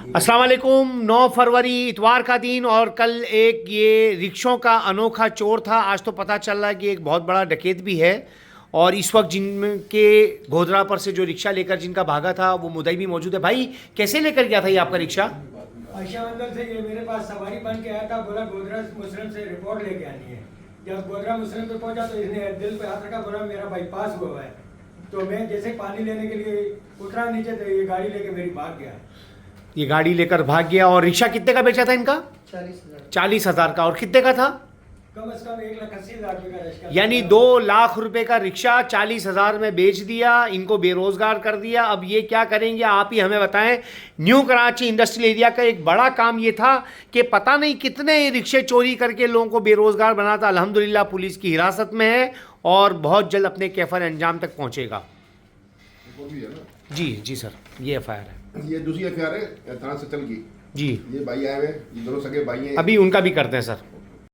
अस्सलाम वालेकुम। 9 फरवरी इतवार का दिन और कल एक ये रिक्शों का अनोखा चोर था। आज तो पता चल रहा है कि एक बहुत बड़ा डकैत भी है और इस वक्त जिनके गोधरा पर से जो रिक्शा लेकर जिनका भागा था वो मुदई भी मौजूद है। भाई कैसे लेकर गया था ये आपका रिक्शा? आशावंदर से ये मेरे पास सवारी बन के आया था, बोला गोधरा मुस्लिम से रिपोर्ट लेके आनी है। जब गोधरा मुस्लिम पे पहुंचा तो इसने दिल पे हाथ रखा, बोला मेरा बाईपास हुआ है। तो मैं जैसे पानी लेने के लिए उतरा नीचे तो ये गाड़ी लेके मेरी भाग गया। ये गाड़ी लेकर भाग गया। और रिक्शा कितने का बेचा था इनका? 40,000 का। और कितने का था? कम से कम 1,80,000 रुपये का रिक्शा, यानी 2 लाख रुपए का रिक्शा 40,000 में बेच दिया, इनको बेरोजगार कर दिया। अब ये क्या करेंगे आप ही हमें बताएं। न्यू कराची इंडस्ट्रियल एरिया का एक बड़ा काम ये था कि पता नहीं कितने रिक्शे चोरी करके लोगों को बेरोजगार बनाता। अल्हम्दुलिल्लाह पुलिस की हिरासत में है और बहुत जल्द अपने कैफर अंजाम तक पहुंचेगा। वो भी है ना। जी जी सर, ये एफआईआर है। ये दूसरी एफआईआर है थाना सचल की। जी ये भाई आए हुए, ये दोनों सगे भाई हैं। अभी उनका भी करते हैं सर।